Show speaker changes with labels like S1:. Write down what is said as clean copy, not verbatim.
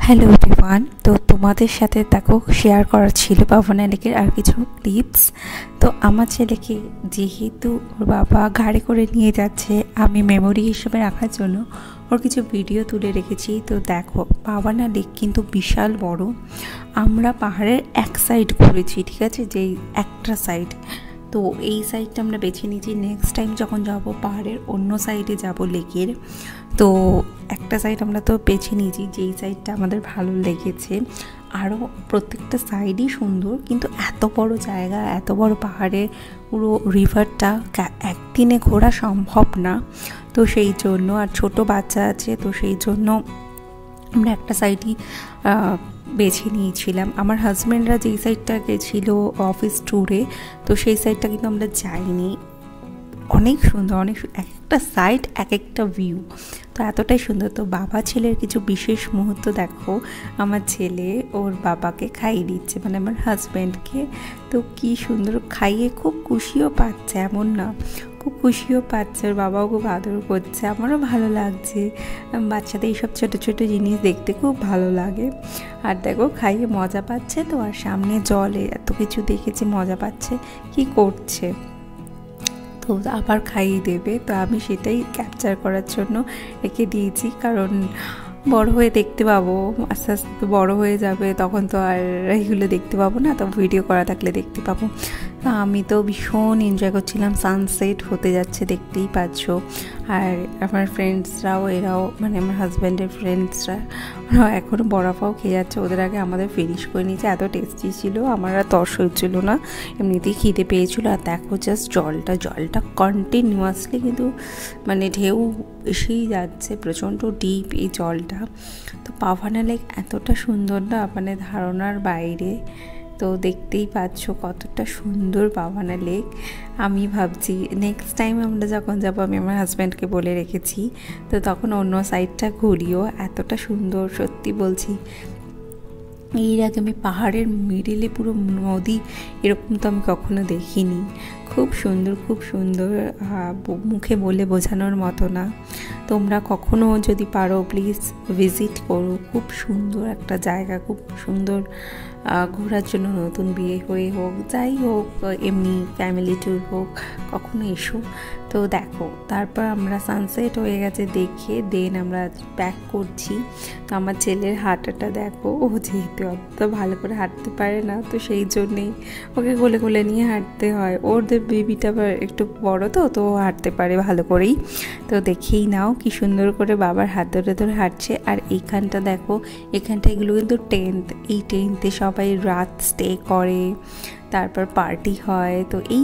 S1: Hello everyone, তো তোমাদের সাথে দেখো শেয়ার করার ছিল পাবনা লেকের আর কিছু ক্লিপস। তো আমার ছেলেকে যেহেতু ওর বাবা গাড়ি করে নিয়ে যাচ্ছে, আমি মেমোরি হিসেবে রাখার জন্য ওর কিছু ভিডিও তুলে রেখেছি। তো দেখো পাবনা লেক কিন্তু বিশাল বড়। আমরা পাহাড়ের এক সাইড ঘুরেছি, ঠিক আছে, যেই একটা সাইড। তো এই সাইডটা আমরা বেছে নিয়েছি, নেক্সট টাইম যখন যাব পাহাড়ের অন্য সাইডে যাব লেকের। তো একটা সাইড আমরা তো বেছে নিয়েছি, যেই সাইডটা আমাদের ভালো লেগেছে। আরও প্রত্যেকটা সাইডই সুন্দর, কিন্তু এত বড় জায়গা, এত বড় পাহাড়ে পুরো রিভারটা একদিনে ঘোরা সম্ভব না। তো সেই জন্য, আর ছোট বাচ্চা আছে, তো সেই জন্য আমরা একটা সাইডই বেছে নিয়েছিলাম। আমার হাজব্যান্ডরা যেই সাইডটা গেছিলো অফিস ট্যুরে, তো সেই সাইডটা কিন্তু আমরা যাইনি। অনেক সুন্দর, অনেক এক একটা সাইড এক একটা ভিউ, তো এতটাই সুন্দর। তো বাবা ছেলের কিছু বিশেষ মুহূর্ত দেখো, আমার ছেলে ওর বাবাকে খাইয়ে দিচ্ছে, মানে আমার হাজব্যান্ডকে। তো কি সুন্দর খাইয়ে, খুব খুশিও পাচ্ছে, এমন না, খুব খুশিও পাচ্ছে, ওর বাবাও খুব আদর করছে, আমারও ভালো লাগছে। বাচ্চাদের এইসব ছোটো ছোটো জিনিস দেখতে খুব ভালো লাগে। আর দেখো খাইয়ে মজা পাচ্ছে, তো আর সামনে জলে এত কিছু দেখেছে, মজা পাচ্ছে, কি করছে, তো আবার খাইয়ে দেবে। তো আমি সেটাই ক্যাপচার করার জন্য রেখে দিয়েছি, কারণ বড় হয়ে দেখতে পাবো, আস্তে আস্তে বড় হয়ে যাবে, তখন তো আর এগুলো দেখতে পাবো না, তো ভিডিও করা থাকলে দেখতে পাবো। আমি তো ভীষণ এনজয় করছিলাম, সানসেট হতে যাচ্ছে দেখতেই পাচ্ছ। আর আমার ফ্রেন্ডসরাও, এরাও মানে আমার হাজব্যান্ডের ফ্রেন্ডসরা এখনও বড়া পাও খেয়ে যাচ্ছে, ওদের আগে আমাদের ফিনিশ করে নিয়েছে। এত টেস্টি ছিল, আমার আর তর্স হচ্ছিলো না, এমনিতেই খিদে পেয়েছিলো। আর দেখো জাস্ট জলটা কন্টিনিউয়াসলি কিন্তু মানে ঢেউ এসেই যাচ্ছে, প্রচণ্ড ডিপ এই জলটা। তো পাবনা লেক এতটা সুন্দর না, মানে ধারণার বাইরে। তো দেখতেই পাচ্ছ কতটা সুন্দর পাবনা লেক। আমি ভাবছি নেক্সট টাইম আমরা যখন যাবো, আমি আমার হাজব্যান্ডকে বলে রেখেছি, তো তখন অন্য সাইডটা ঘুরিও, এতটা সুন্দর সত্যি বলছি। এর আগে আমি পাহাড়ের মিডিলে পুরো নদী, এরকম তো আমি কখনো দেখিনি। খুব সুন্দর, খুব সুন্দর, মুখে বলে বোঝানোর মতো না। তোমরা কখনো যদি পারো প্লিজ ভিজিট করো, খুব সুন্দর একটা জায়গা, খুব সুন্দর ঘোরার জন্য। নতুন বিয়ে হয়ে হোক, যাই হোক, এমনি ফ্যামিলি ট্যুর হোক, কখনো এসো। তো দেখো তারপর আমরা সানসেট হয়ে গেছে দেখে দেন আমরা ব্যাক করছি। তো আমার ছেলের হাঁটাটা দেখো, ও যেহেতু অত ভালো করে হাঁটতে পারে না, তো সেই জন্যেই ওকে কোলে কোলে নিয়ে হাঁটতে হয়। ওদের বেবিটা আবার একটু বড়, তো হাঁটতে পারে ভালো করেই। তো দেখেই নাও কি সুন্দর করে বাবার হাত ধরে ধরে হাঁটছে। আর এইখানটা দেখো, এখানটা এগুলো কিন্তু টেন্ট, এই টেন্টে সবাই রাত স্টে করে, তারপর পার্টি হয়। তো এই